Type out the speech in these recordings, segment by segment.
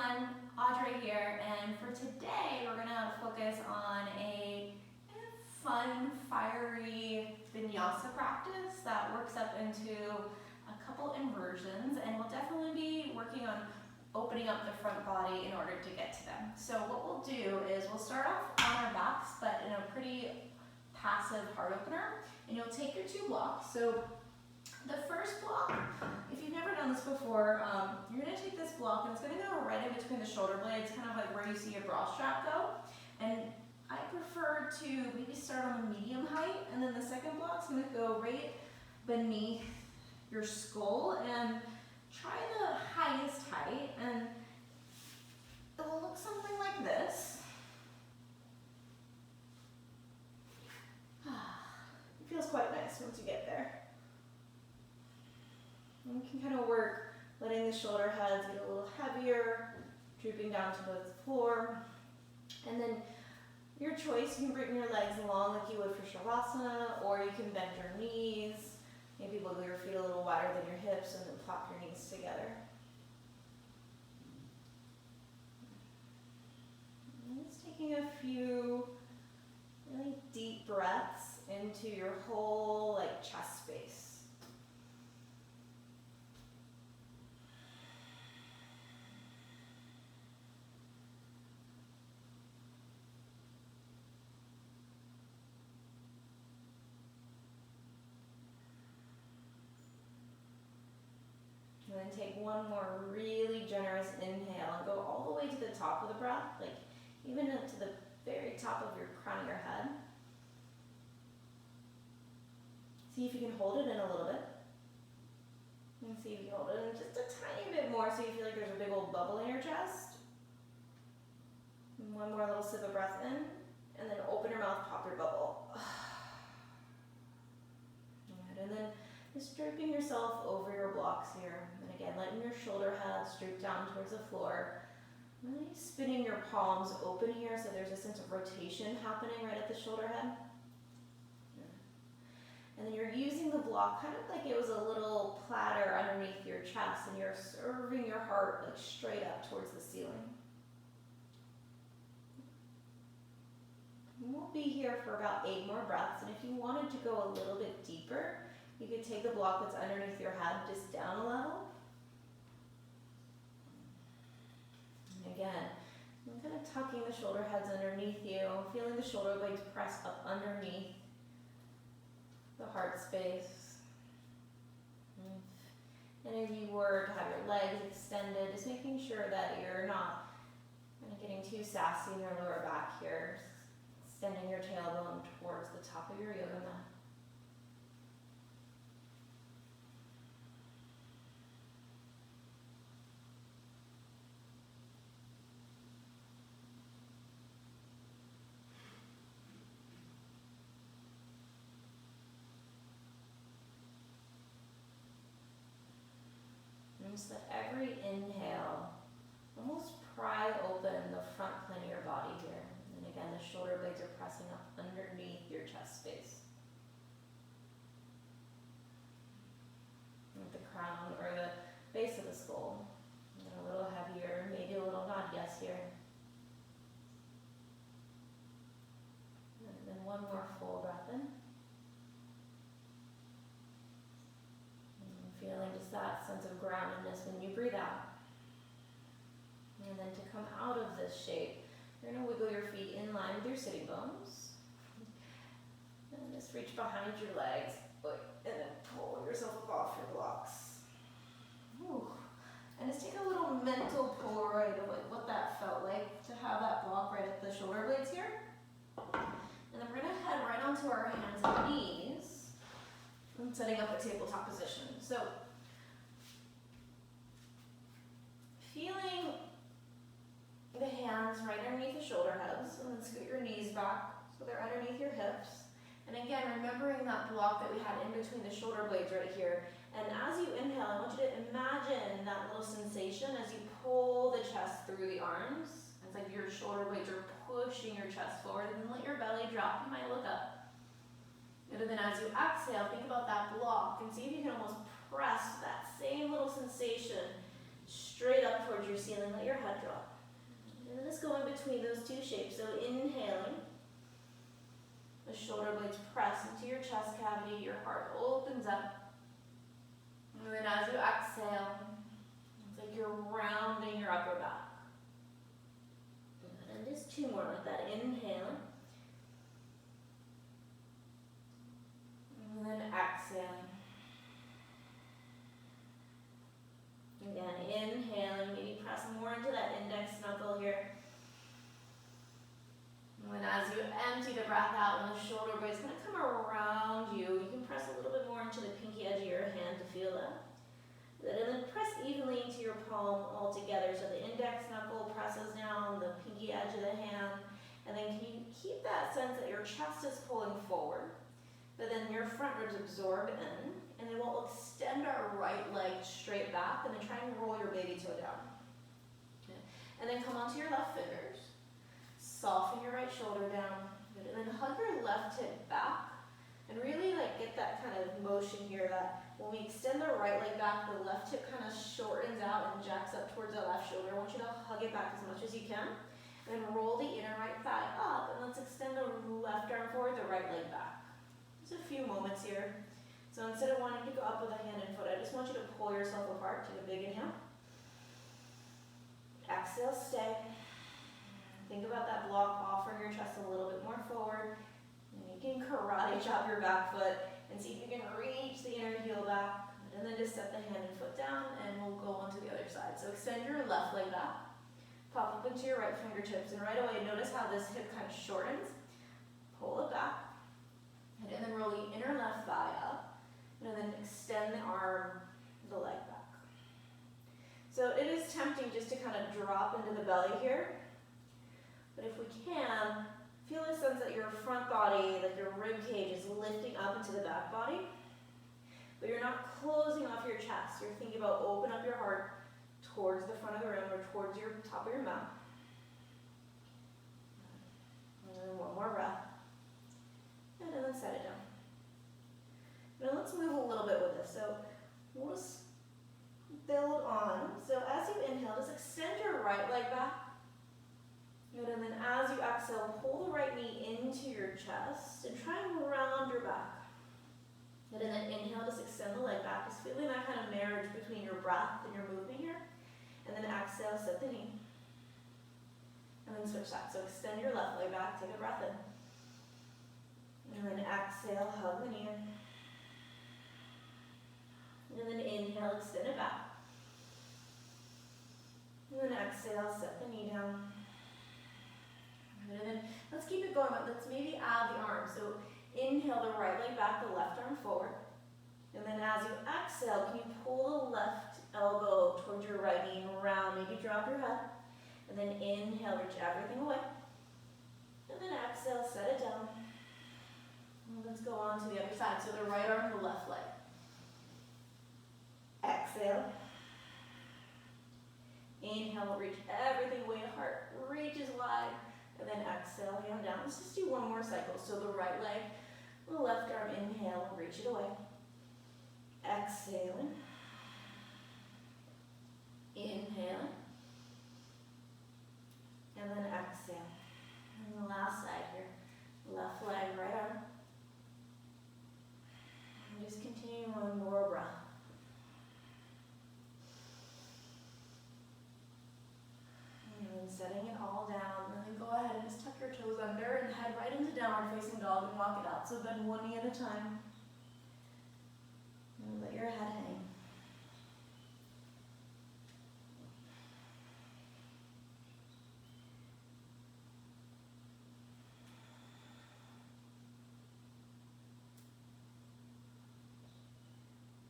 everyone, Audra here, and for today we're going to focus on a fun, fiery Vinyasa practice that works up into a couple inversions, and we'll definitely be working on opening up the front body in order to get to them. So what we'll do is we'll start off on our backs, but in a pretty passive heart opener, and you'll take your two blocks. So the first block, if you've never done this before, you're going to take this block and it's going to go right in between the shoulder blades, kind of like where you see your bra strap go. And I prefer to maybe start on the medium height, and then the second block's going to go right beneath your skull and try the highest height, and it will look something like this. It feels quite nice once you get there. And you can kind of work letting the shoulder heads get a little heavier, drooping down to the floor. And then your choice, you can bring your legs along like you would for Shavasana, or you can bend your knees, maybe wiggle your feet a little wider than your hips, and then plop your knees together. And just taking a few really deep breaths into your whole chest space. And then take one more really generous inhale and go all the way to the top of the breath, even up to the very top of your crown of your head. See if you can hold it in a little bit. And see if you can hold it in just a tiny bit more so you feel like there's a big old bubble in your chest. And one more little sip of breath in, and then open your mouth, pop your bubble. Good. And then just drooping yourself over your blocks here. And again, letting your shoulder heads droop down towards the floor. Really spinning your palms open here so there's a sense of rotation happening right at the shoulder head. And then you're using the block kind of like it was a little platter underneath your chest, and you're serving your heart straight up towards the ceiling. And we'll be here for about 8 more breaths, and if you wanted to go a little bit deeper, you could take the block that's underneath your head just down a level. And again, I'm kind of tucking the shoulder heads underneath you, feeling the shoulder blades press up underneath the heart space. And if you were to have your legs extended, just making sure that you're not getting too sassy in your lower back here, extending your tailbone towards the top of your yoga mat. So that every inhale, almost pry open the front plane of your body here. And again, the shoulder blades are pressing up underneath your chest space. With the crown or the base of the skull. And a little heavier, maybe a little nod yes here. And then one more full breath in. Feeling just that sense of groundedness when you breathe out. And then to come out of this shape, you're going to wiggle your feet in line with your sitting bones. And just reach behind your legs, and then pull yourself up off your blocks. Whew. And just take a little mental Polaroid of what that felt like to have that block right at the shoulder blades here. And then we're going to head right onto our hands and knees. I'm setting up a tabletop position. So, feeling the hands right underneath the shoulder heads, and then scoot your knees back so they're underneath your hips. And again, remembering that block that we had in between the shoulder blades right here. And as you inhale, I want you to imagine that little sensation as you pull the chest through the arms. It's like your shoulder blades are pushing your chest forward, and then let your belly drop. You might look up. And then as you exhale, think about that block and see if you can almost press that same little sensation straight up towards towards your ceiling, let your head drop. And then just go in between those two shapes. So inhaling, the shoulder blades press into your chest cavity, your heart opens up. And then as you exhale, it's like you're rounding your upper back. And just two more like that. Inhaling. And then exhaling. Again, inhaling, maybe press more into that index knuckle here. And then as you empty the breath out, and the shoulder blades kind of come around you, you can press a little bit more into the pinky edge of your hand to feel that. And then press evenly into your palm all together. So the index knuckle presses down the pinky edge of the hand. And then can you keep that sense that your chest is pulling forward, but then your front ribs absorb in. And then we'll extend our right leg straight back, and then try and roll your baby toe down. Okay. And then come onto your left fingers. Soften your right shoulder down. Good. And then hug your left hip back. And really get that kind of motion here that when we extend the right leg back, the left hip kind of shortens out and jacks up towards the left shoulder. I want you to hug it back as much as you can. And then roll the inner right thigh up. And let's extend the left arm forward, the right leg back. Just a few moments here. So instead of wanting to go up with a hand and foot, I just want you to pull yourself apart. Take a big inhale. Exhale, stay. Think about that block, offering your chest a little bit more forward. And you can karate chop your back foot and see if you can reach the inner heel back. And then just set the hand and foot down, and we'll go on to the other side. So extend your left leg back. Pop up into your right fingertips, and right away notice how this hip kind of shortens. Pull it back. And then roll the inner left thigh up. And then extend the arm, the leg back. So it is tempting just to kind of drop into the belly here. But if we can, feel a sense that your front body, like your rib cage, is lifting up into the back body. But you're not closing off your chest. You're thinking about open up your heart towards the front of the room or towards your top of your mat. And then one more breath. And then set it down. Now let's move a little bit with this. So we'll just build on. So as you inhale, just extend your right leg back. Good. And then as you exhale, pull the right knee into your chest and try and round your back. Good. And then inhale, just extend the leg back. Just feeling that kind of marriage between your breath and your movement here. And then exhale, set the knee. And then switch that. So extend your left leg back, take a breath in. And then exhale, hug the knee in. And then inhale, extend it back. And then exhale, set the knee down. And then let's keep it going, but let's maybe add the arm. So inhale the right leg back, the left arm forward. And then as you exhale, can you pull the left elbow towards your right knee and round, maybe drop your head. And then inhale, reach everything away. And then exhale, set it down. And let's go on to the other side. So the right arm, the left leg. Exhale. Inhale, reach everything away, heart reaches wide. And then exhale, hand down. Let's just do one more cycle. So the right leg, the left arm, inhale, reach it away. Exhaling. Inhale. And then exhale. And the last side here. Left leg, right arm. And just continue one more breath. And setting it all down, and then go ahead and just tuck your toes under and head right into downward facing dog and walk it out. So bend one knee at a time. And let your head hang.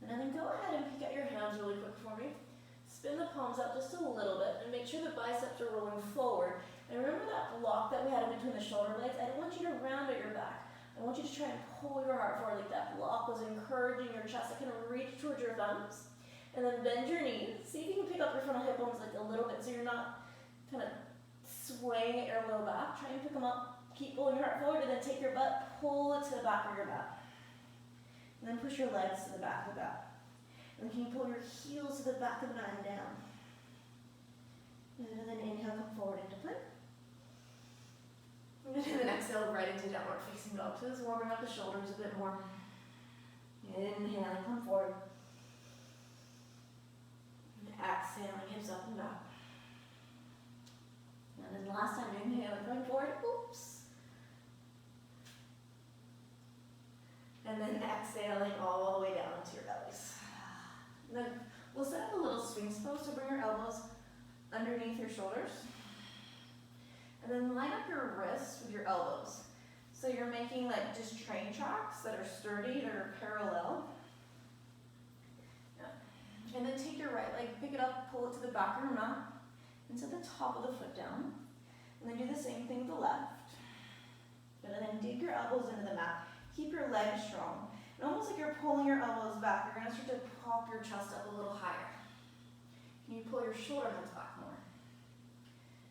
And then go ahead and peek at your hands really quick for me. Spin the palms out just a little bit and make sure the biceps are rolling forward. And remember that block that we had in between the shoulder blades? I don't want you to round at your back. I want you to try and pull your heart forward like that block was encouraging your chest. I kind of reach towards your thumbs. And then bend your knees. See if you can pick up your frontal hip bones like a little bit so you're not kind of swaying at your low back. Try and pick them up. Keep pulling your heart forward and then take your butt, pull it to the back of your back. And then push your legs to the back of the back. And then can you pull your heels to the back of the mat and down? And then inhale, come forward into plank. And then exhale right into downward facing dog. So this is warming up the shoulders a bit more. Inhaling, come forward. And exhaling, hips up and back. And then last time, inhaling, going forward. Oops. And then exhaling all the way down into your bellies. And then we'll set up a little Sphinx pose, so bring your elbows underneath your shoulders. And then line up your wrists with your elbows. So you're making like just train tracks that are sturdy, that are parallel. Yeah. And then take your right leg, pick it up, pull it to the back of your mat, and set the top of the foot down. And then do the same thing with the left. And then dig your elbows into the mat. Keep your legs strong. And almost like you're pulling your elbows back, you're gonna start to pop your chest up a little higher. Can you pull your shoulder heads back more?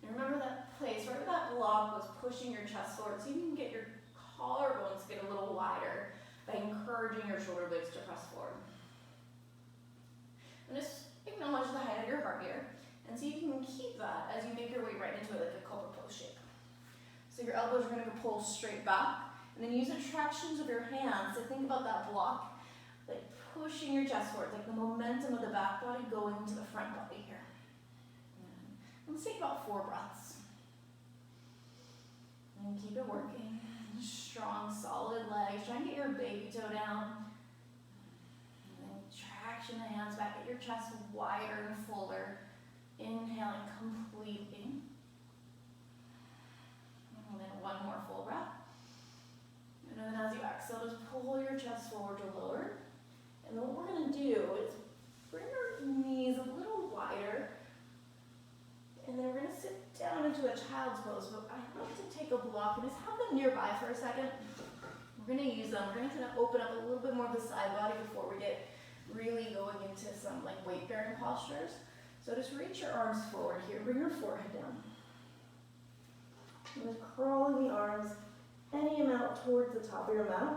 And remember that place where that block was pushing your chest forward, so you can get your collarbones get a little wider by encouraging your shoulder blades to press forward. And just acknowledge the height of your heart here, and see if you can keep that as you make your way right into it like a cobra pose shape. So your elbows are going to pull straight back, and then use the tractions of your hands to think about that block, like pushing your chest forward, like the momentum of the back body going into the front body here. And let's take about 4 breaths. And keep it working. Strong, solid legs. Try and get your baby toe down. And then traction the hands back. Get your chest wider and fuller. Inhaling completely. And then one more full breath. And then as you exhale, just pull your chest forward to lower. And then what we're going to do is bring our knees a little wider. And then we're going to sit down into a child's pose. But I like to take a block and just have them nearby for a second. We're going to use them. We're going to kind of open up a little bit more of the side body before we get really going into some like weight bearing postures. So just reach your arms forward here. Bring your forehead down. And just crawling the arms any amount towards the top of your mat.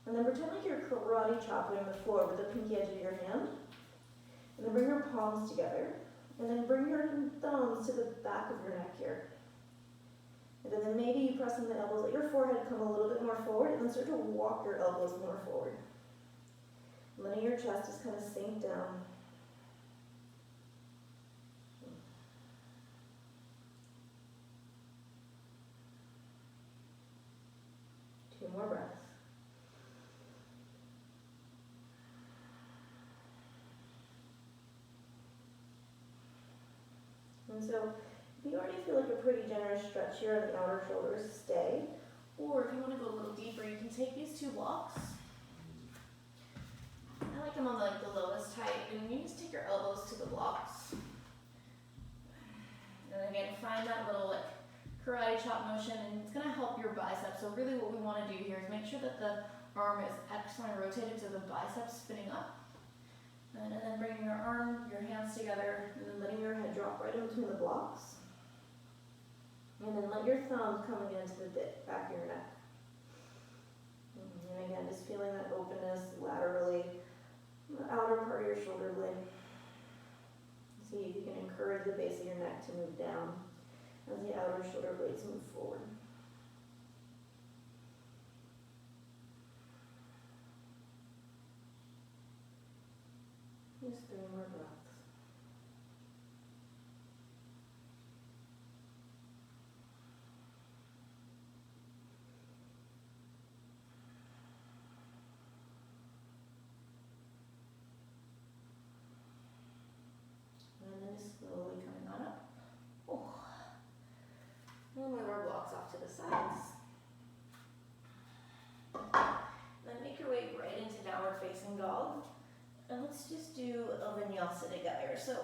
And then pretend like you're karate chopping the floor with the pinky edge of your hand. And then bring your palms together. And then bring your thumbs to the back of your neck here. And then maybe you press on the elbows, let your forehead come a little bit more forward, and then start to walk your elbows more forward. Letting your chest just kind of sink down. Two more breaths. And so, if you already feel like a pretty generous stretch here on the outer shoulders, stay. Or if you want to go a little deeper, you can take these 2 blocks. I like them on like the lowest height, and you just take your elbows to the blocks. And again, find that little like karate chop motion, and it's going to help your biceps. So really what we want to do here is make sure that the arm is excellently rotated to the biceps spinning up. And then bringing your arm, your hands together, and then letting your head drop right in between the blocks. And then let your thumbs come again to the back of your neck. And again, just feeling that openness laterally, the outer part of your shoulder blade. See if you can encourage the base of your neck to move down as the outer shoulder blades move forward. Just 3 more breaths. And then just slowly coming on up. Oh. And move our blocks off to the sides. Then make your way right into downward facing dog. And let's just do a vinyasa together. So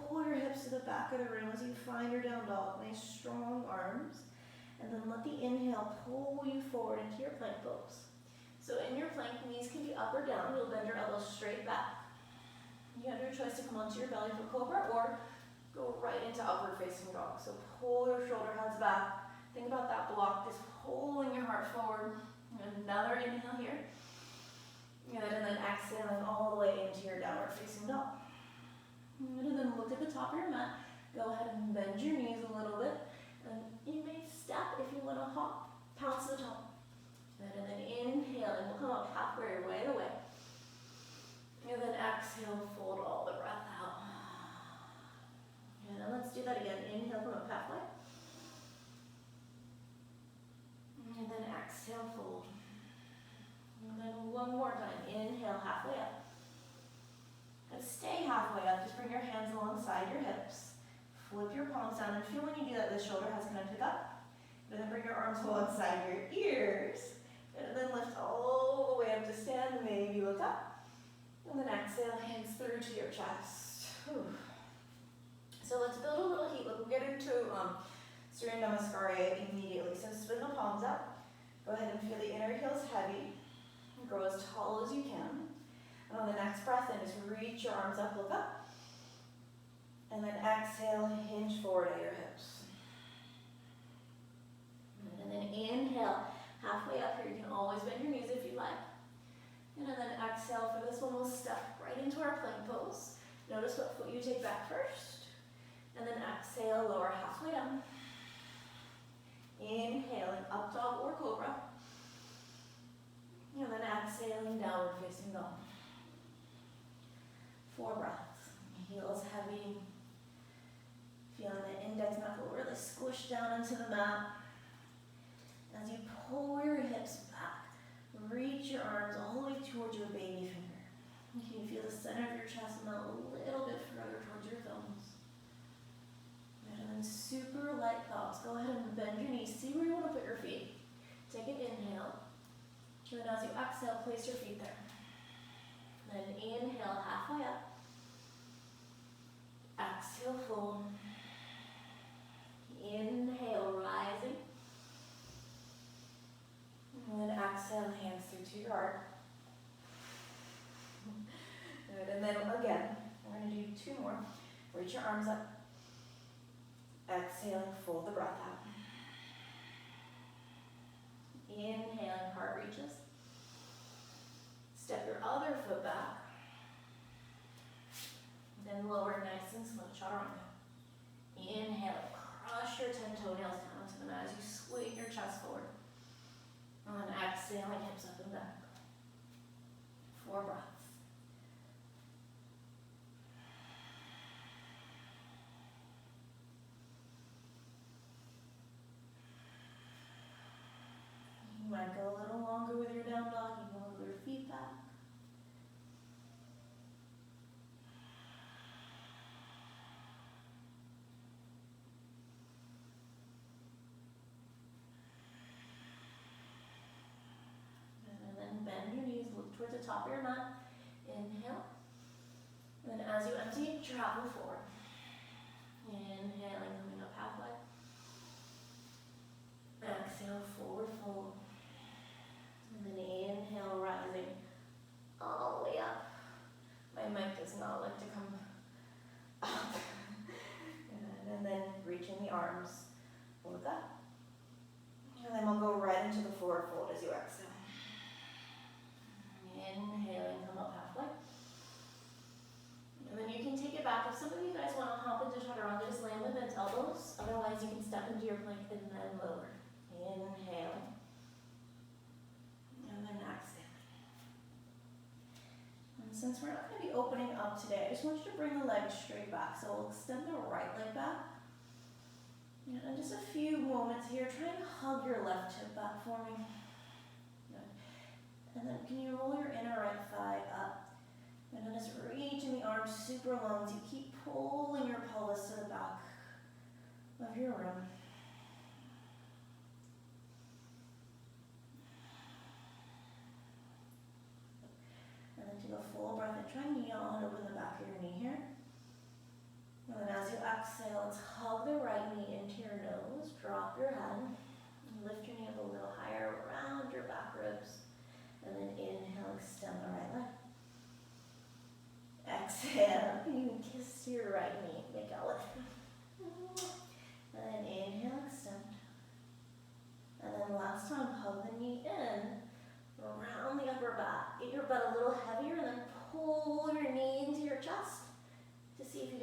pull your hips to the back of the room as you find your down dog. Nice strong arms. And then let the inhale pull you forward into your plank pose. So in your plank, knees can be up or down. You'll bend your elbows straight back. You have your choice to come onto your belly for cobra or go right into upward facing dog. So pull your shoulder heads back. Think about that block, just pulling your heart forward. Another inhale here. Good, and then exhaling all the way into your downward facing dog. And then look at the top of your mat. Go ahead and bend your knees a little bit. And you may step if you want to hop, pounce to the top. And then inhale, and we'll come up halfway right away. And then exhale, fold all the breath out. And then let's do that again. Inhale, come up halfway. And then exhale, fold. And then one more time. Inhale, halfway up. And stay halfway up. Just bring your hands alongside your hips. Flip your palms down. And feel when you do that, the shoulder has connected up. And then bring your arms alongside your ears. And then lift all the way up to stand. Maybe look up. And then exhale, hands through to your chest. Whew. So let's build a little heat. We'll get into Surya Namaskar immediately. So spin the palms up. Go ahead and feel the inner heels heavy. Grow as tall as you can. And on the next breath in, just reach your arms up, look up. And then exhale, hinge forward at your hips. And then inhale, halfway up here. You can always bend your knees if you like. And then exhale. For this one, we'll step right into our plank pose. Notice what foot you take back first. And then exhale, lower halfway down. Inhaling, up dog or cobra. And then exhaling, downward facing dog. 4 breaths. Heels heavy. Feeling the index knuckle really squish down into the mat. As you pull your hips back, reach your arms all the way towards your baby finger. You can feel the center of your chest melt a little bit further towards your thumbs. And then super light thoughts. Go ahead and bend your knees. See where you want to put your feet. Take an inhale. And then as you exhale, place your feet there. Then inhale, halfway up. Exhale, fold. Inhale, rising. And then exhale, hands through to your heart. Good. And then again, we're going to do 2 more. Reach your arms up. Exhaling, fold the breath out. Inhaling, heart reaches. Step your other foot back. Then lower nice and slow, chaturanga. Inhale, crush your 10 toenails down to the mat as you swing your chest forward. And then exhaling, hips up and back. 4 breaths. You might go a little longer with your down dog. You can move your feet back. And then bend your knees, look towards the top of your mat. Inhale. And then as you empty, travel forward. Inhaling, coming up halfway. Exhale, forward fold. And then inhale, rising all the way up. My mic does not like to come up. And then reaching the arms, look up. And then we'll go right into the forward fold as you exhale. Inhaling, come up halfway. And then you can take it back. If some of you guys want to hop into chaturanga, just land with bent elbows. Otherwise, you can step into your plank and then lower. Inhaling. And then exhaling. And since we're not going to be opening up today, I just want you to bring the legs straight back. So we'll extend the right leg back. And just a few moments here, try and hug your left hip back for me. Good. And then can you roll your inner right thigh up? And then just reaching the arms super long as you keep pulling your pelvis to the back of your room. And then take a full breath and try and yawn, open the back of your knee here. And then as you exhale, let's hug the right knee into your nose, drop your head, and lift your knee up a little higher around your back ribs. And then inhale, extend the right leg. Exhale, you can kiss your right knee, make out with it. And then inhale, extend. And then last time, hug the knee in, around the upper back. Get your butt a little heavier and then pull your knee into your chest to see if you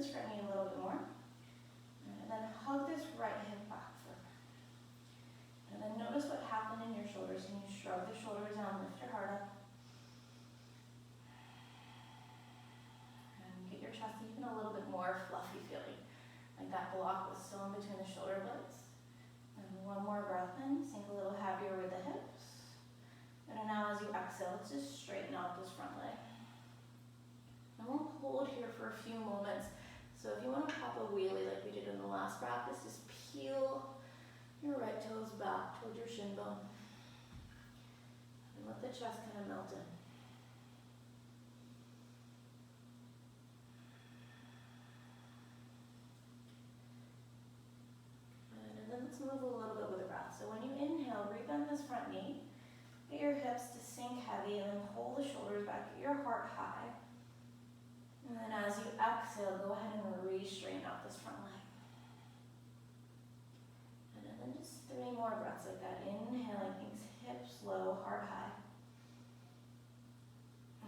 this front knee a little bit more. And then hug this right hip back further. And then notice what happened in your shoulders. Can you shrug the shoulders down, lift your heart up. And get your chest even a little bit more fluffy feeling. Like that block was still in between the shoulder blades. And one more breath in, sink a little heavier with the hips. And now as you exhale, let's just straighten out this front leg. And we'll hold here for a few moments. So if you want to pop a wheelie like we did in the last practice, just peel your right toes back towards your shin bone. And let the chest kind of melt in. And then let's move a little bit with the breath. So when you inhale, rebend this front knee. Get your hips to sink heavy and then pull the shoulders back, get your heart high. And then as you exhale, go ahead and re-straighten out this front leg. And then just 3 more breaths like that. Inhaling, things hips low, heart high.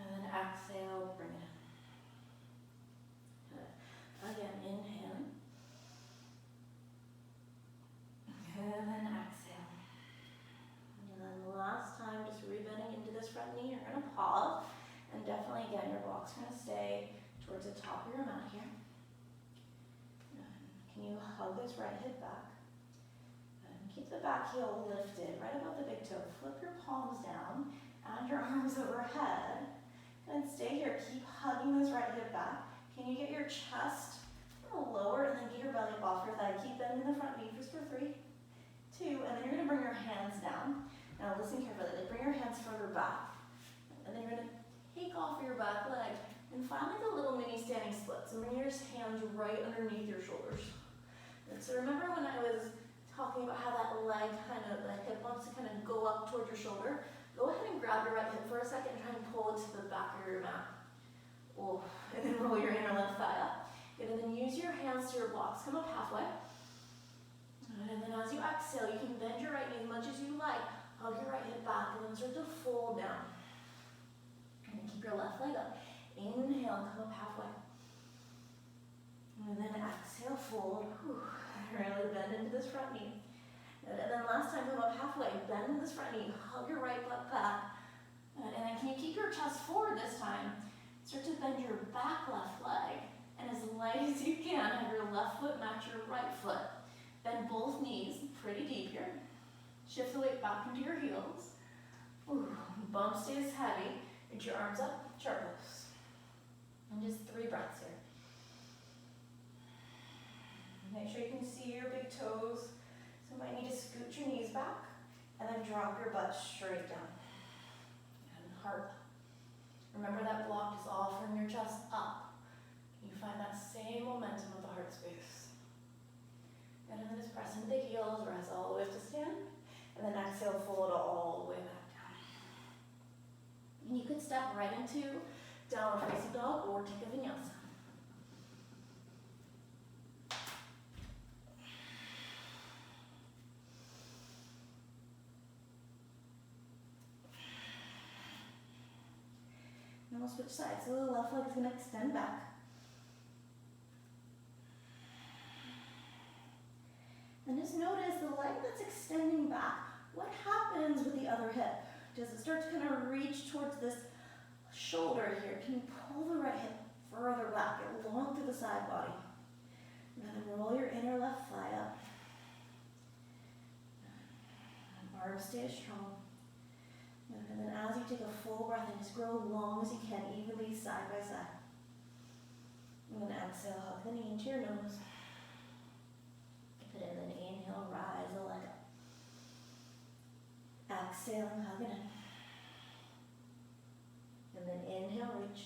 And then exhale, bring it in. Good. Again, inhaling. And then exhale. And then last time, just rebending into this front knee. You're going to pause. And definitely, again, your block's going to stay towards the top of your mat here. Can you hug this right hip back? And keep the back heel lifted right above the big toe. Flip your palms down and your arms overhead. And stay here. Keep hugging this right hip back. Can you get your chest a little lower and then get your belly up off your thigh? Keep bending the front knee just for 3, 2, and then you're going to bring your hands down. Now listen carefully. Like bring your hands further back. And then you're going to take off your back leg. And find like a little mini standing split. So bring your hands right underneath your shoulders. And so remember when I was talking about how that leg that hip wants to kind of go up towards your shoulder? Go ahead and grab your right hip for a second and try and pull it to the back of your mat. Oh, and then roll your inner left thigh up. And then use your hands to your blocks. Come up halfway. And then as you exhale, you can bend your right knee as much as you like. Hug your right hip back and then start to fold down. And then keep your left leg up. Inhale, come up halfway. And then exhale, fold. Really bend into this front knee. And then last time, come up halfway. Bend into this front knee. Hug your right butt back. And then can you keep your chest forward this time? Start to bend your back left leg. And as light as you can, have your left foot match your right foot. Bend both knees pretty deep here. Shift the weight back into your heels. Bum stays heavy. Reach your arms up, chart pose. And just 3 breaths here. Make sure you can see your big toes. So you might need to scoot your knees back and then drop your butt straight down. And heart. Remember that block is all from your chest up. You find that same momentum with the heart space. And then just press into the heels, rise all the way up to stand. And then exhale, fold all the way back down. And you could step right into downward facing dog or take a vinyasa. And we'll switch sides. So the left leg is going to extend back. And just notice the leg that's extending back. What happens with the other hip? Does it start to kind of reach towards this shoulder here? Can you pull the right hip further back, get long through the side body? And then roll your inner left thigh up. Arms stay strong. And then as you take a full breath in, just grow as long as you can, evenly side by side. And then exhale, hug the knee into your nose. And then inhale, rise the leg up. Exhaling, hug it in. And then inhale, reach.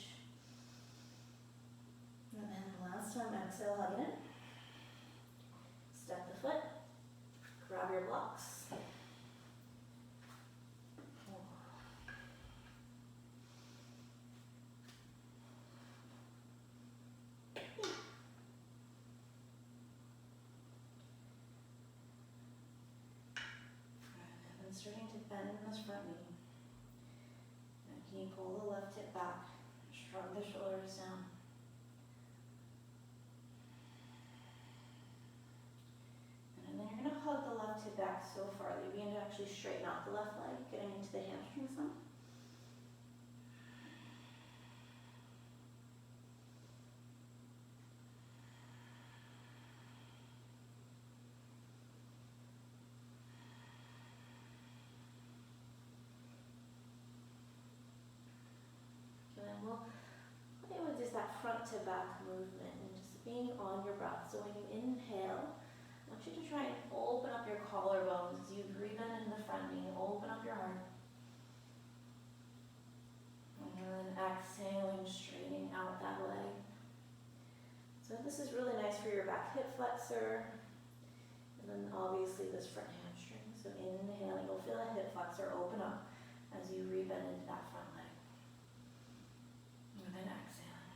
And then last time, exhale, hug it in. Step the foot. Grab your blocks. Starting to bend in this front knee. And can you pull the left hip back, shrug the shoulders down. actually straighten out the left leg, getting into the hamstring some. And then we'll play with just that front to back movement and just being on your breath. So when you inhale, I want you to try and open up your collarbones as you breathe in into the front knee. Open up your heart. And then exhaling, straightening out that leg. So this is really nice for your back hip flexor. And then obviously this front hamstring. So inhaling, you'll feel a hip flexor open up as you rebend into that front leg. And then exhale.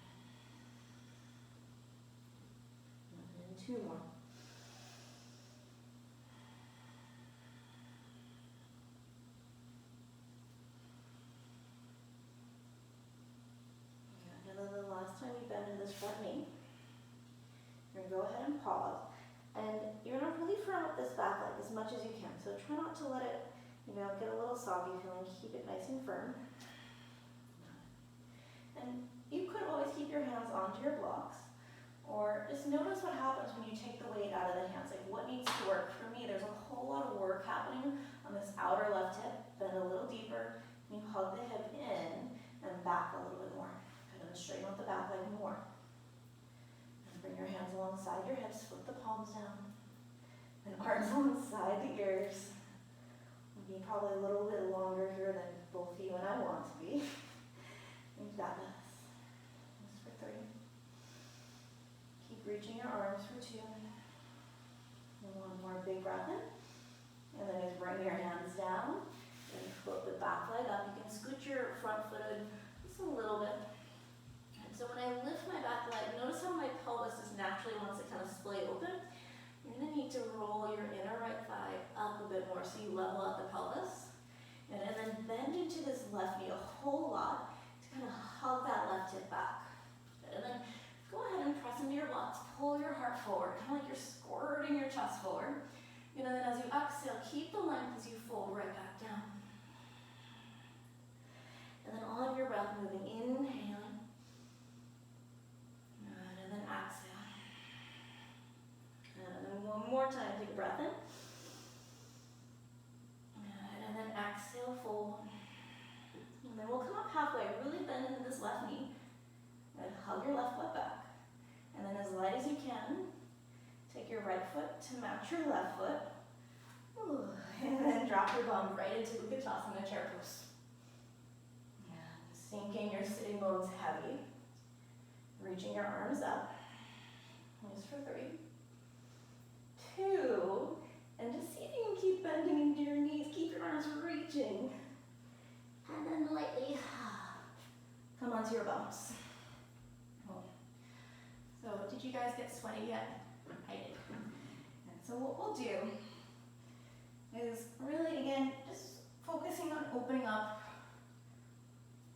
And then 2 more. And then the last time you bend in this front knee, you're going to go ahead and pause. And you're going to really firm up this back leg as much as you can. So try not to let it, get a little soggy feeling. Keep it nice and firm. And you could always keep your hands onto your blocks, or just notice what happens when you take the weight out of the hands. Like what needs to work. For me, there's a whole lot of work happening on this outer left hip. Bend a little deeper. And you hug the hip in and back a little bit more. And then straighten out the back leg more. Bring your hands alongside your hips, flip the palms down, and arms alongside the ears. We'll be probably a little bit longer here than both you and I want to be. You've got this. This for 3. Keep reaching your arms for 2. And 1 more big breath in. And then just bring your hands down and flip the back leg up. You can scoot your front foot just a little bit. So when I lift my back leg, notice how my pelvis just naturally wants to kind of splay open. You're going to need to roll your inner right thigh up a bit more so you level out the pelvis. And then bend into this left knee a whole lot to kind of hug that left hip back. And then go ahead and press into your blocks. Pull your heart forward, kind of like you're squirting your chest forward. And then as you exhale, keep the length as you fold right back down. And then on your breath, moving, inhaling. And then exhale. And then 1 more time, take a breath in. And then exhale, fold. And then we'll come up halfway, really bend into this left knee. And hug your left foot back. And then as light as you can, take your right foot to match your left foot. Ooh. And then drop your bum right into Vinyasa chair pose. And sinking your sitting bones heavy. Reaching your arms up. Just for 3. 2. And just see if you can keep bending into your knees. Keep your arms reaching. And then lightly come onto your bumps. Cool. So did you guys get sweaty yet? I did. And so what we'll do is really, again, just focusing on opening up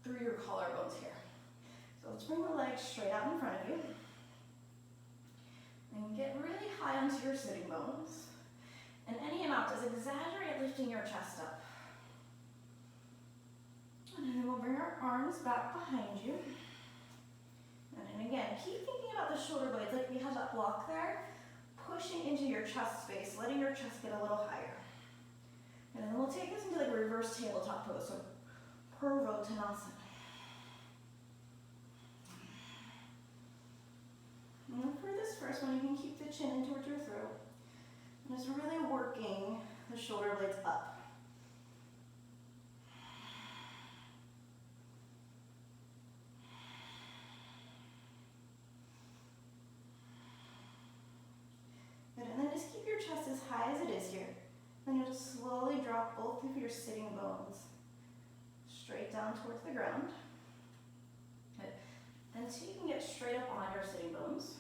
through your collarbones here. So let's bring the legs straight out in front of you. And get really high onto your sitting bones. And any amount, just exaggerate lifting your chest up. And then we'll bring our arms back behind you. And then again, keep thinking about the shoulder blades like we have that block there. Pushing into your chest space, letting your chest get a little higher. And then we'll take this into like a reverse tabletop pose, so Purvottanasana. And for this first one, you can keep the chin in towards your throat. And just really working the shoulder blades up. Good, and then just keep your chest as high as it is here. Then you'll just slowly drop both of your sitting bones straight down towards the ground. Good. Until you can get straight up on your sitting bones.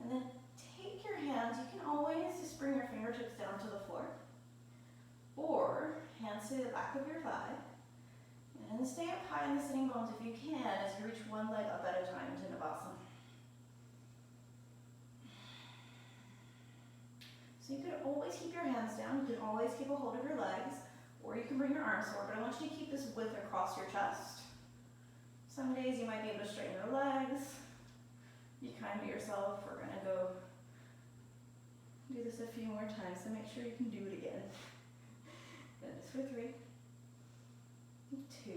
And then take your hands, you can always just bring your fingertips down to the floor. Or hands to the back of your thigh. And stay up high in the sitting bones if you can as you reach one leg up at a time to Navasana. So you could always keep your hands down, you can always keep a hold of your legs, or you can bring your arms forward, but I want you to keep this width across your chest. Some days you might be able to straighten your legs. Be kind to yourself. We're gonna go do this a few more times, so make sure you can do it again. Good, just for 3, 2,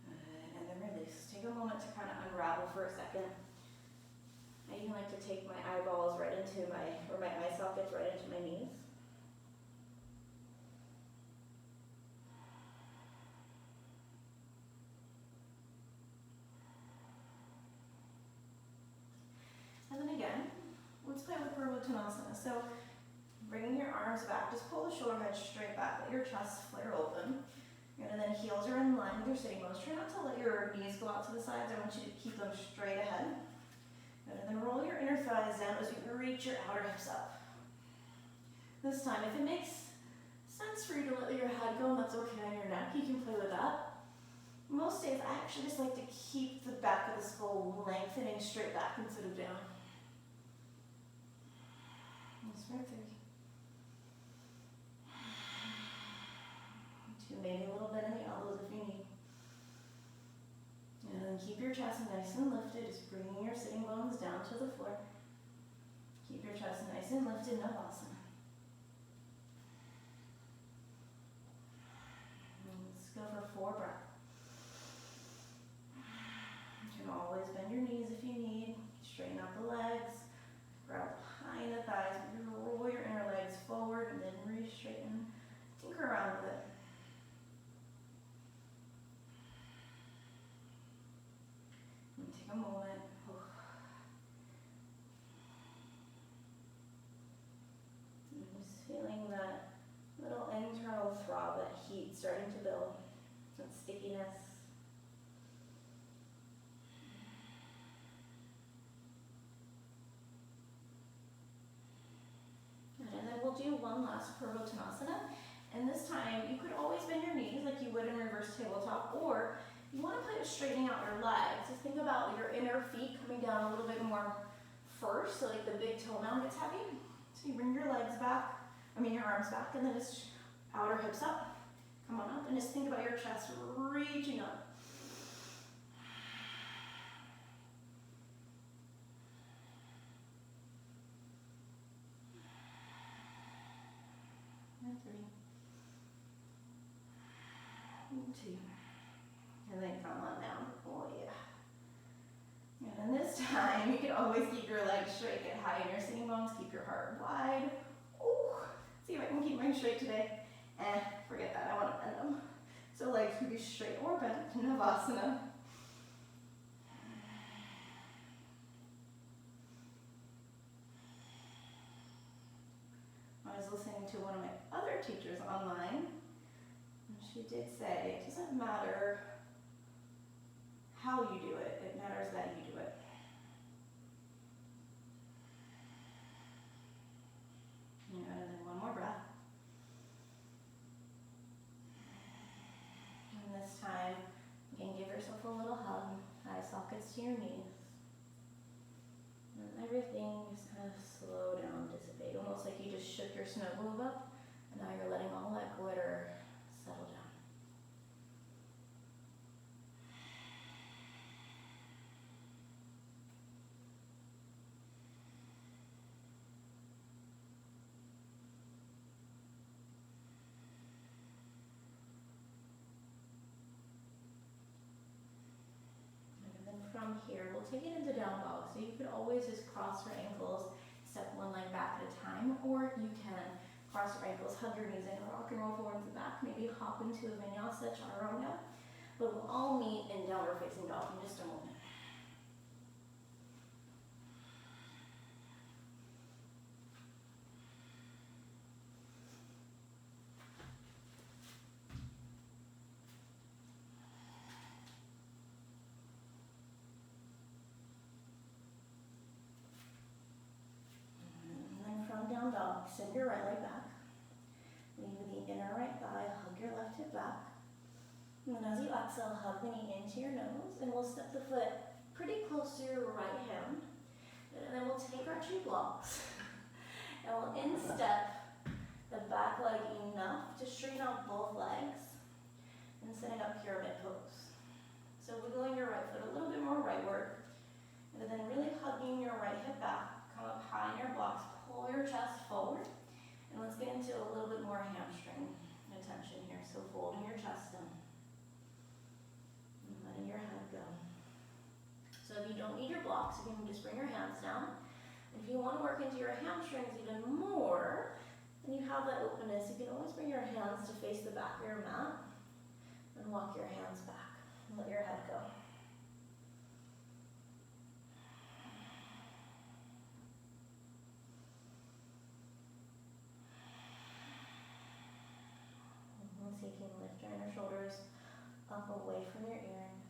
and then release. Take a moment to kind of unravel for a second. I even like to take my eyeballs right into or my eye sockets right into my knees. And then again, let's play with Purvottanasana. So bringing your arms back, just pull the shoulder head straight back, let your chest flare open. And then heels are in line with your sitting bones. Try not to let your knees go out to the sides. I want you to keep them straight ahead. And then roll your inner thighs down as you reach your outer hips up. This time, if it makes sense for you to let your head go, and that's okay on your neck, you can play with that. Most days, I actually just like to keep the back of the skull lengthening straight back instead of down. Just for 3, 2, maybe a little bit in the elbows if you need. And then keep your chest nice and lifted, just bringing your sitting bones down to the floor. Keep your chest nice and lifted, Navasana. And let's go for 4 breaths. You can always bend your knees if you need. Straighten out the legs. Grab behind the thighs. Roll your inner legs forward and then re-straighten. Tinker around with it. And take a moment. And just feeling that little internal throb, that heat starting to build. That stickiness. And then we'll do one last Purvottanasana. And this time, you could always bend your knees like you would in reverse tabletop, or you want to play with straightening out your legs. Just think about your inner feet coming down a little bit more first, so like the big toe mound gets heavy. So you bring your legs back, your arms back, and then just outer hips up. Come on up, and just think about your chest reaching up. And 3, 2, and then come on down. Oh yeah. And then this time, you can always keep your legs straight, get high in your sitting bones, keep your heart wide. Oh, see if I can keep mine straight today. Forget that, I want to bend them. So legs can be straight or bent, Navasana. I was listening to one of my other teachers online, and she did say, it doesn't matter how you do it, it matters that you do it. And then one more breath. And this time, you can give yourself a little hug, eye sockets to your knees. And everything just kind of slow down, dissipate, almost like you just shook your snow globe up, and now you're letting all that glitter settle down. From here, we'll take it into down dog. So you could always just cross your ankles, step one leg back at a time, or you can cross your ankles, hug your knees in, rock and roll forwards and back, maybe hop into a Vinyasa, chaturanga. But we'll all meet in downward facing dog in just a moment. Down dog, send your right leg back. Lean the inner right thigh, hug your left hip back. And then as you exhale, hug the knee into your nose, and we'll step the foot pretty close to your right hand. And then we'll take our 2 blocks, and we'll instep the back leg enough to straighten out both legs, and setting up pyramid pose. So wiggling your right foot a little bit more rightward, and then really hugging your right hip back, come up high in your blocks, pull your chest forward, and let's get into a little bit more hamstring attention here. So folding your chest in. Letting your head go. So if you don't need your blocks, you can just bring your hands down. And if you want to work into your hamstrings even more, and you have that openness, you can always bring your hands to face the back of your mat and walk your hands back and let your head go. And so you can lift your inner shoulders up away from your earrings.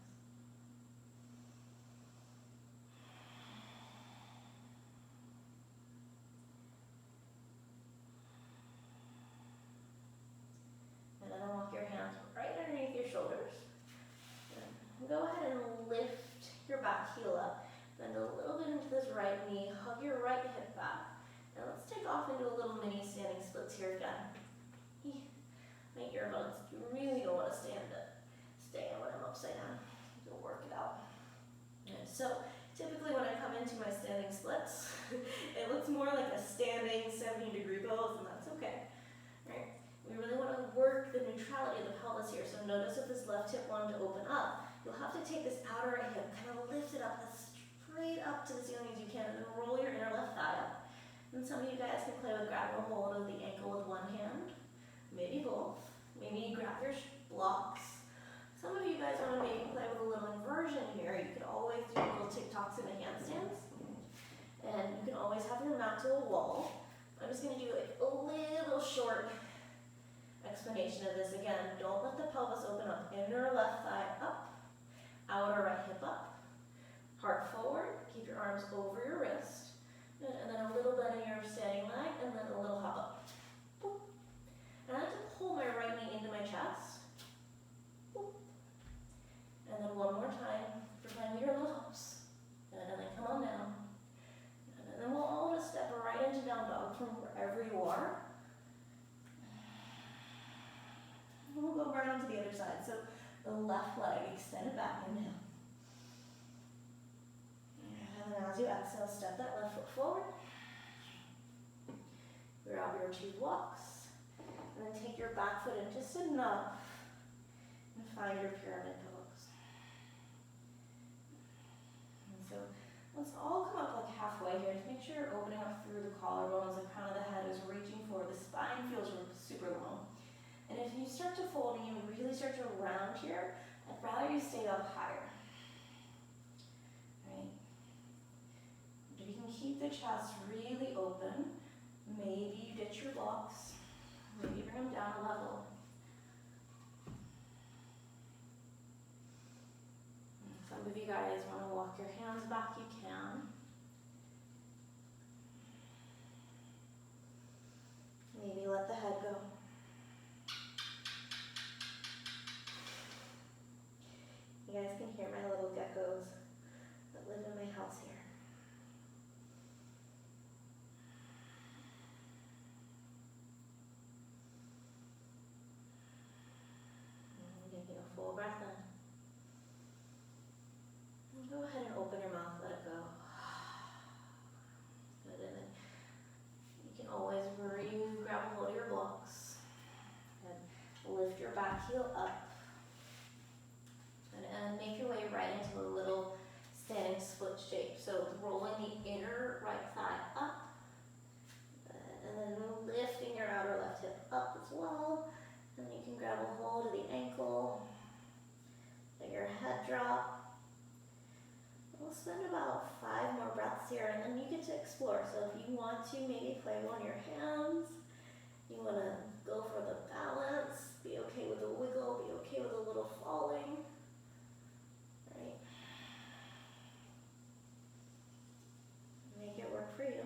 And then walk your hands right underneath your shoulders. And go ahead and lift your back heel up. Bend a little bit into this right knee. Hug your right hip back. And let's take off into a little mini standing splits here again. Make your bones. You really don't want to stay when I'm upside down. You'll work it out. And so typically when I come into my standing splits, it looks more like a standing 70-degree pose, and that's okay. Right? We really want to work the neutrality of the pelvis here. So notice if this left hip wanted to open up, you'll have to take this outer right hip, kind of lift it up as straight up to the ceiling as you can, and then roll your inner left thigh up. And some of you guys can play with grabbing a hold of the ankle with one hand, maybe both. Maybe you grab your blocks. Some of you guys want to maybe play with a little inversion here. You could always do little TikToks in the handstands. And you can always have your mat to a wall. I'm just going to do a little short explanation of this. Again, don't let the pelvis open up. Inner left thigh up, outer right hip up. Heart forward, keep your arms over your wrist. And then a little bend in your standing leg, and then a little hop up. Boop. And I like to pull my right knee into my chest. Boop. And then one more time, pretend your little hops. And then come on down. And then we'll all just step right into down dog from wherever you are. And we'll go right onto the other side. So the left leg extended back and down. And then as you exhale, step that left foot forward. Grab your 2 blocks. And then take your back foot in just enough and find your pyramid pose. And so let's all come up like halfway here. Just make sure you're opening up through the collarbones. The crown of the head is reaching forward. The spine feels super long. And if you start to fold and you really start to round here, I'd rather you stay up higher. Right? If you can keep the chest really open, maybe you ditch your blocks. Maybe bring them down a level. Some of you guys want to walk your hands back, you can. Maybe let the head go. You guys can hear my little geckos that live in my house here. Full breath in. And go ahead and open your mouth, let it go. Good, and then you can always grab a hold of your blocks and lift your back heel up and make your way right into a little standing split shape. So rolling the inner right thigh up and then lifting your outer left hip up as well. And you can grab a hold of the ankle. Let your head drop. We'll spend about 5 more breaths here, and then you get to explore. So if you want to maybe play on your hands, you want to go for the balance, be okay with the wiggle, be okay with a little falling. Right? Make it work for you.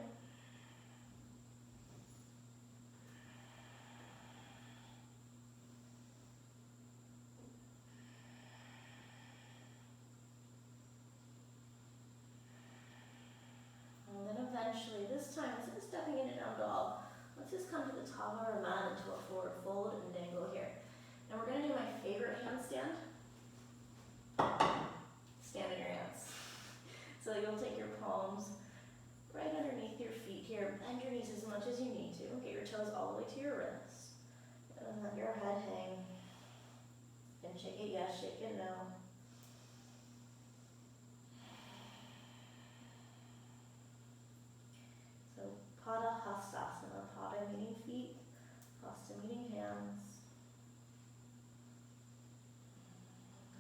this time, instead of stepping into down dog, let's just come to the top of our mat into a forward fold and dangle here. And we're going to do my favorite handstand. Stand in your hands. So you'll take your palms right underneath your feet here. Bend your knees as much as you need to. Get your toes all the way to your wrists. And let your head hang. And shake it yes, shake it no. So Pada Hastasana. Pada meaning feet. Hasta meaning hands.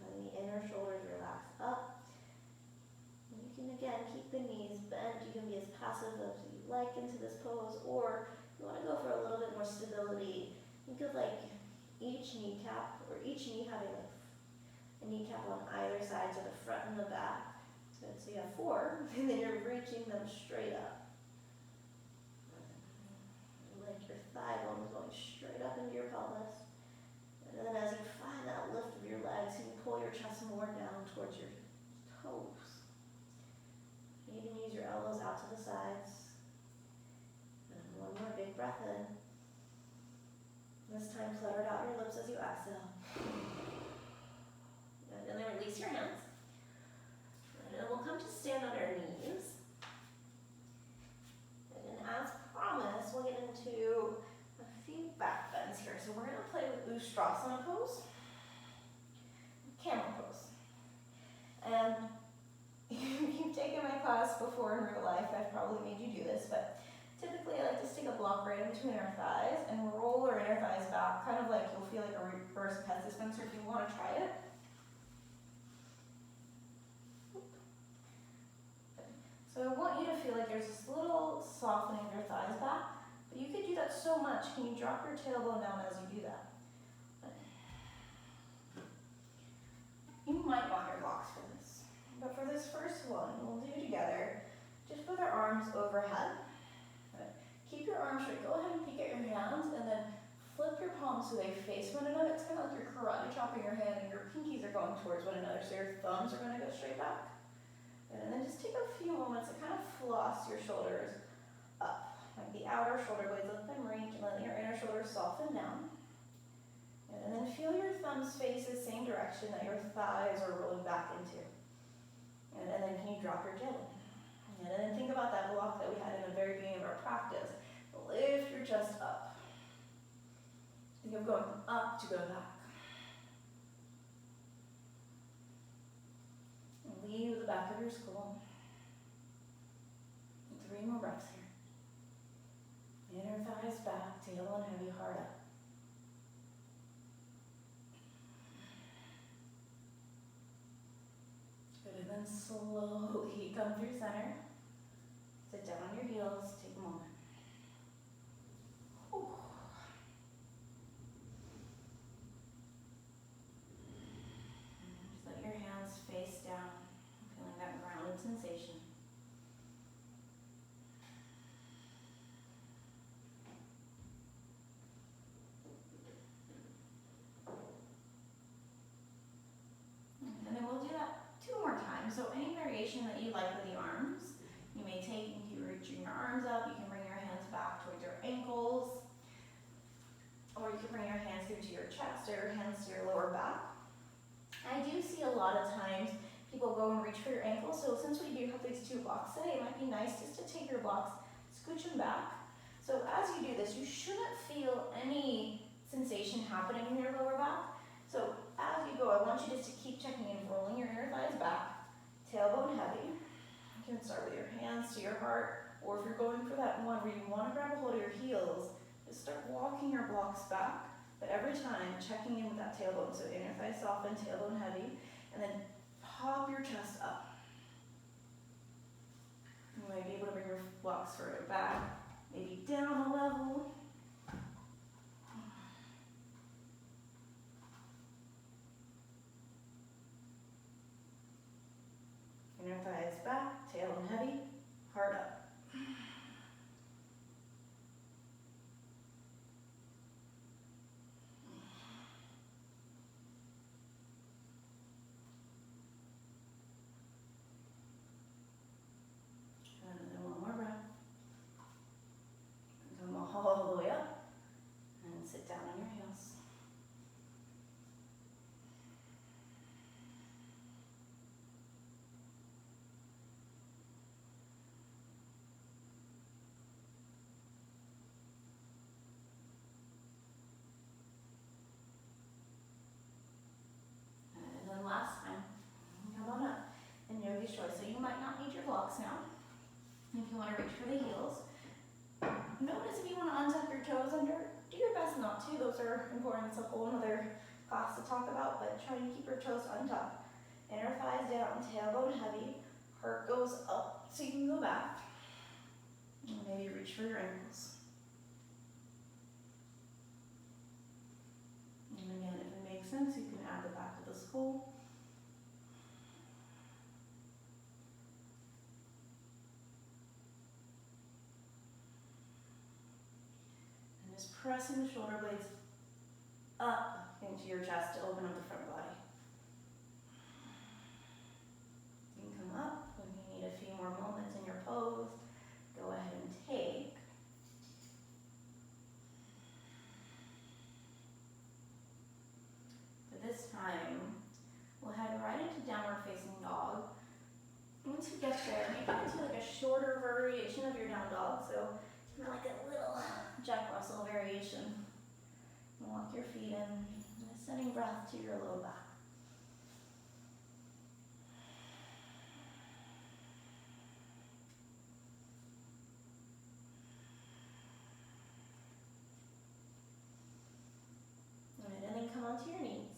And the inner shoulders relax up. And you can again keep the knees bent. You can be as passive as you like into this pose, or you want to go for a little bit more stability. Think of like each kneecap, or each knee having like a kneecap on either side, so the front and the back. Good. So you have 4, and then you're reaching them straight up. Like your thigh bone is going straight up into your pelvis. And then as you find that lift of your legs, you pull your chest more down towards your toes. You can use your elbows out to the sides. And one more big breath in. This time clutter out your lips as you exhale. And then release your hands. And then we'll come to stand on our knees. And then as promised, we'll get into a few back bends here. So we're going to play with Ustrasana pose, camel pose. And if you've taken my class before in real life, I've probably made you do this, but typically I like to stick a block right in between our thighs and roll our inner thighs back, kind of like you'll feel like a reverse pet dispenser if you want to try it. So I want you to feel like there's this little softening of your thighs back, but you could do that so much. Can you drop your tailbone down as you do that? You might want your blocks for this, but for this first one, we'll do together, just with our arms overhead. Keep your arms straight. Go ahead and peek at your hands, and then flip your palms so they face one another. It's kind of like you're karate chopping your hand, and your pinkies are going towards one another, so your thumbs are going to go straight back. And then just take a few moments to kind of floss your shoulders up. Like the outer shoulder blades, let them reach, and let your inner shoulders soften down. And then feel your thumbs face the same direction that your thighs are rolling back into. And then can you drop your tailbone? And then think about that block that we had in the very beginning of our practice. Lift your chest up. Think of going up to go back. And leave the back of your skull. And 3 more breaths here. Inner thighs back, tailbone heavy, heart up. Good, and then slowly come through center. Sit down on your heels, take a moment. Whew. Just let your hands face down, feeling that grounded sensation. And then we'll do that 2 more times. So any variation that you like with the arms, you may take and keep reaching your arms up. You can bring your hands back towards your ankles, or you can bring your hands through to your chest or your hands to your lower back. I do see a lot of times people go and reach for your ankles, so since we do have these 2 blocks today, it might be nice just to take your blocks, scooch them back. So as you do this, you shouldn't feel any sensation happening in your lower back. So as you go, I want you just to keep checking in, rolling your inner thighs back, tailbone heavy. You can start with your hands to your heart, or if you're going for that one where you want to grab a hold of your heels, just start walking your blocks back, but every time checking in with that tailbone. So inner thigh soften, tailbone heavy, and then pop your chest up. You might be able to bring your blocks further back, maybe down a level. Inner thighs back, tailbone heavy, heart up. And then one more breath. If you want to reach for the heels, notice if you want to untuck your toes under, do your best not to. Those are important. It's a whole other class to talk about, but try and keep your toes untucked. Inner thighs down, tailbone heavy, heart goes up so you can go back. And maybe reach for your ankles. And again, if it makes sense, you can add the back of the skull. And just pressing the shoulder blades up into your chest to open up the front body. You can come up when you need a few more moments in your pose. Go ahead and take. But this time, we'll head right into downward facing dog. Once you get there, maybe into like a shorter variation of your down dog. So kind of like a little Jack Russell variation. Walk your feet in, sending breath to your low back. And then come onto your knees.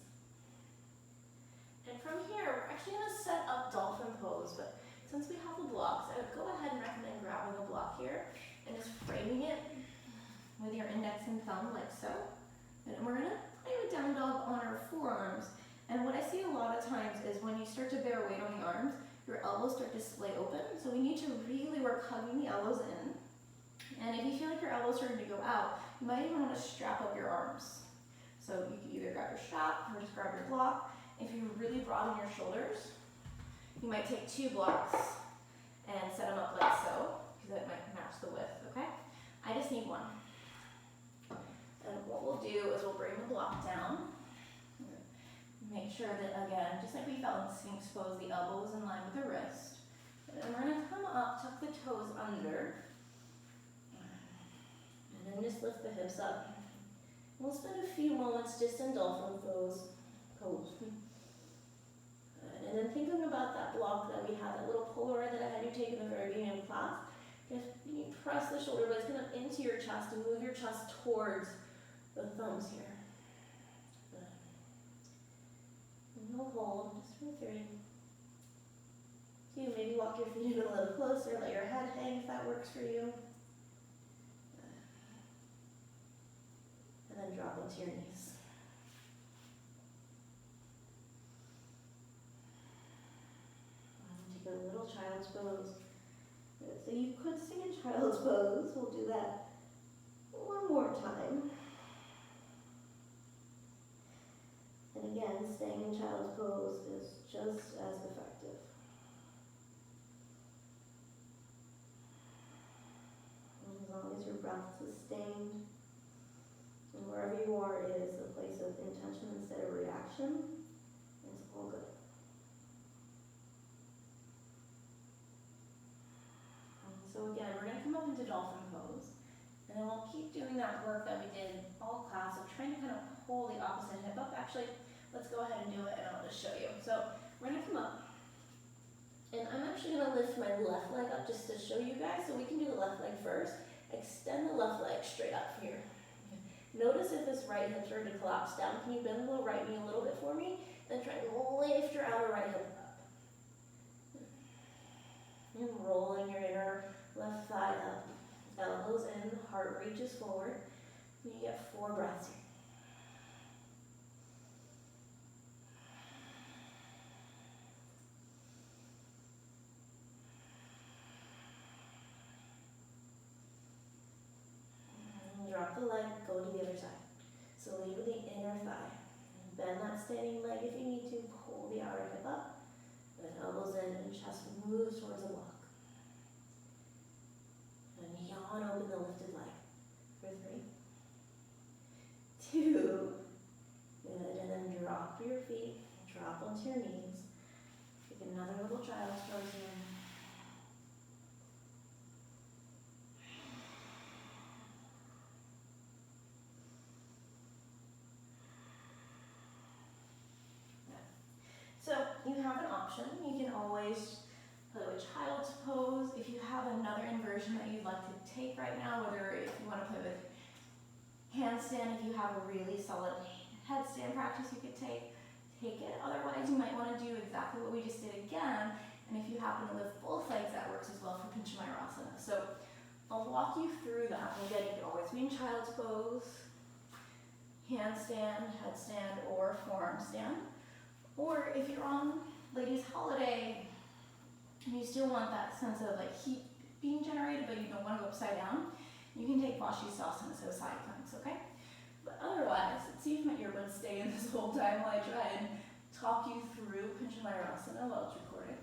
And from here, we're actually going to set up dolphin pose, but since we have the blocks, I would go ahead and recommend grabbing a block here and just framing it with your index and thumb like so. And we're going to play with down dog on our forearms. And what I see a lot of times is when you start to bear weight on the arms, your elbows start to splay open. So we need to really work hugging the elbows in. And if you feel like your elbows are starting to go out, you might even want to strap up your arms. So you can either grab your strap or just grab your block. If you really broaden your shoulders, you might take 2 blocks and set them up like so, because it might match the width, okay? I just need 1. And what we'll do is we'll bring the block down. Make sure that, again, just like we felt in Sphinx pose, the elbow is in line with the wrist. And we're going to come up, tuck the toes under. And then just lift the hips up. We'll spend a few moments just in dolphin pose. And then thinking about that block that we had, that little Polaroid that I had you take in the very beginning of class. If you press the shoulder blades kind of into your chest and move your chest towards the thumbs here. And you'll hold just for 3. 2, maybe walk your feet in a little closer, let your head hang if that works for you. And then drop into your knees. And take a little child's pose. So you could sing in child's pose. We'll do that one more time. And again, staying in child's pose is just as effective. And as long as your breath is sustained, and wherever you are is a place of intention instead of reaction, it's all good. And so again, we're going to come up into dolphin pose. And then we'll keep doing that work that we did all class of trying to kind of pull the opposite hip up. Actually, let's go ahead and do it and I'll just show you. So we're going to come up. And I'm actually going to lift my left leg up just to show you guys. So we can do the left leg first. Extend the left leg straight up here. Notice if this right hip started to collapse down. Can you bend the right knee a little bit for me? Then try and lift your outer right hip up. And rolling your inner left thigh up. Elbows in, heart reaches forward. You get 4 breaths here. And drop the leg, go to the other side. So lead with the inner thigh. Bend that standing leg if you need to. Pull the outer hip up. Then elbows in and chest moves towards the block. And yawn open the lifted leg. For 3, 2, good, and then drop your feet, drop onto your knees. Take another little child's pose here. So you have an option. You can always play with child's pose. If you have enough another inversion that you'd like to take right now, whether if you want to play with handstand, if you have a really solid headstand practice you could take it. Otherwise, you might want to do exactly what we just did again, and if you happen to lift both legs, that works as well for Panchamayurasana. So I'll walk you through that. Again, you can always be in child's pose, handstand, headstand, or forearm stand. Or if you're on ladies' holiday and you still want that sense of like heat being generated, but you don't want to go upside down, you can take Vashisthasana, so side planks, okay? But otherwise, let's see if my earbuds stay in this whole time while I try and talk you through Panchamayurasana while it's recorded.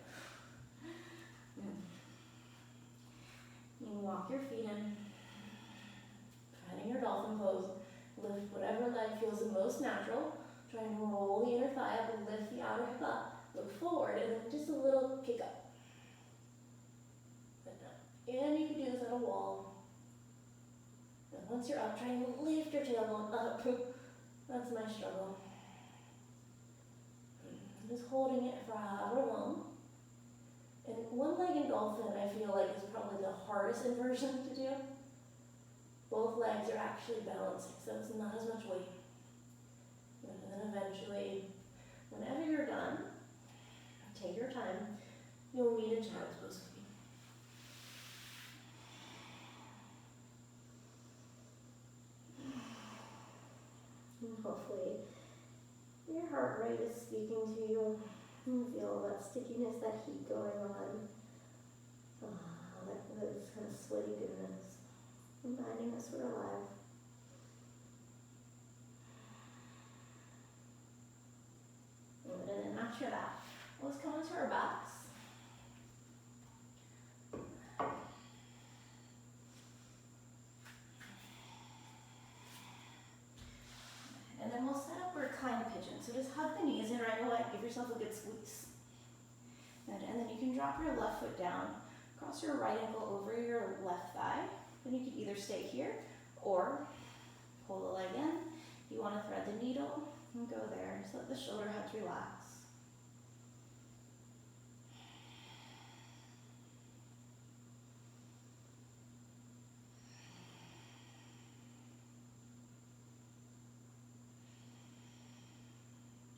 You can walk your feet in, finding your dolphin pose, lift whatever leg feels the most natural. Try and roll the inner thigh up and lift the outer hip up. Look forward and then just a little kick up. And you can do this at a wall. And once you're up, try and lift your tailbone up. That's my struggle. Just holding it for however long. And one leg in dolphin I feel like is probably the hardest inversion to do. Both legs are actually balancing, so it's not as much weight. And then eventually, whenever you're done, take your time, you'll meet in child's pose with me. And hopefully, your heart rate is speaking to you. You feel that stickiness, that heat going on. This kind of sweaty goodness, reminding us we're alive. And then after that, let's come onto our backs. And then we'll set up reclined pigeon. So just hug the knees in right away, give yourself a good squeeze. And then you can drop your left foot down, cross your right ankle over your left thigh. Then you can either stay here or pull the leg in. You want to thread the needle and go there. Just let the shoulder heads relax.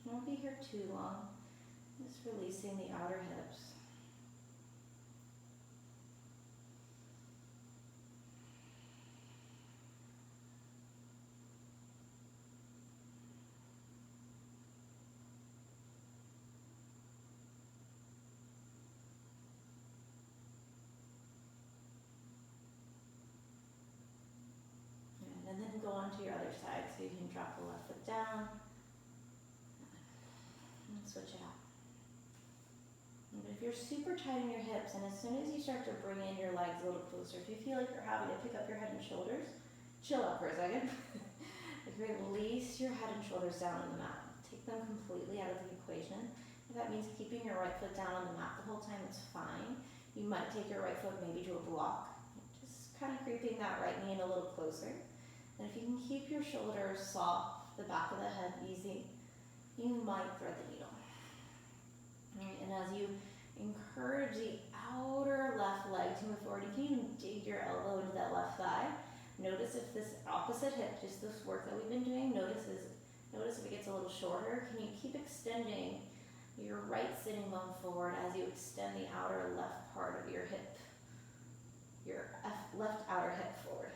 Don't be here too long. Just releasing the outer hips. And then go on to your other side, so you can drop the left foot down and switch it out. And if you're super tight in your hips, and as soon as you start to bring in your legs a little closer, if you feel like you're having to pick up your head and shoulders, chill out for a second. If you release your head and shoulders down on the mat, take them completely out of the equation. If that means keeping your right foot down on the mat the whole time, it's fine. You might take your right foot maybe to a block, just kind of creeping that right knee in a little closer. And if you can keep your shoulders soft, the back of the head easy, you might thread the needle. Right, and as you encourage the outer left leg to move forward, you can even dig your elbow into that left thigh. Notice if this opposite hip, just this work that we've been doing, notice if it gets a little shorter. Can you keep extending your right sitting bone forward as you extend the outer left part of your hip, your left outer hip forward.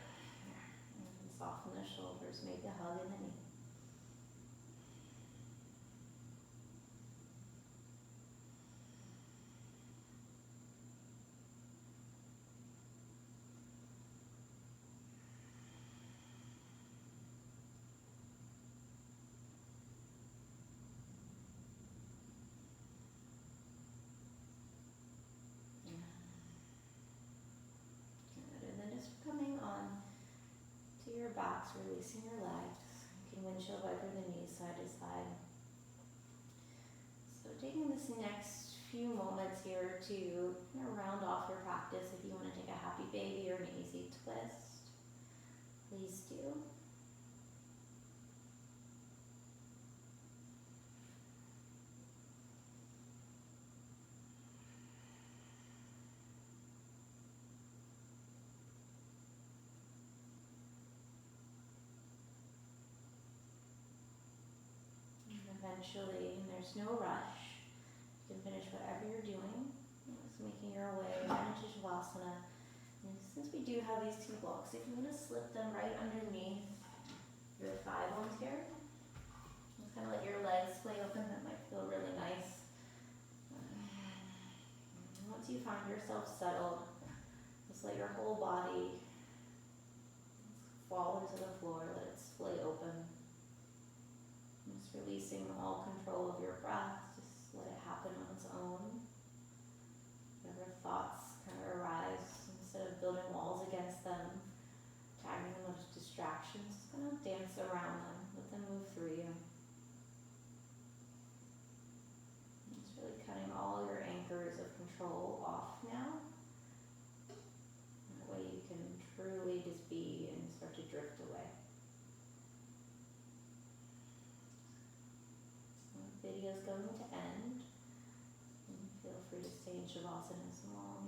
And soften the shoulders, make a hug in the knee. Coming on to your backs, releasing your legs. You can windshield wiper the knees side to side. So taking this next few moments here to round off your practice. If you want to take a happy baby or an easy twist, please do. eventually, and there's no rush. You can finish whatever you're doing. Just making your way into Shavasana. And since we do have these 2 blocks, if you want to slip them right underneath your thigh bones here, just kind of let your legs splay open. That might feel really nice. And once you find yourself settled, just let your whole body fall into the floor, let it splay open. Just releasing all control of your breath, just let it happen on its own. Whatever thoughts kind of arise, instead of building walls against them, tagging them with distractions, just kind of dance around them, let them move through you. Just really cutting all your anchors of control off now. That way you can truly just be and start to drift away. So the video's going to end. And feel free to stay in Shavasana as long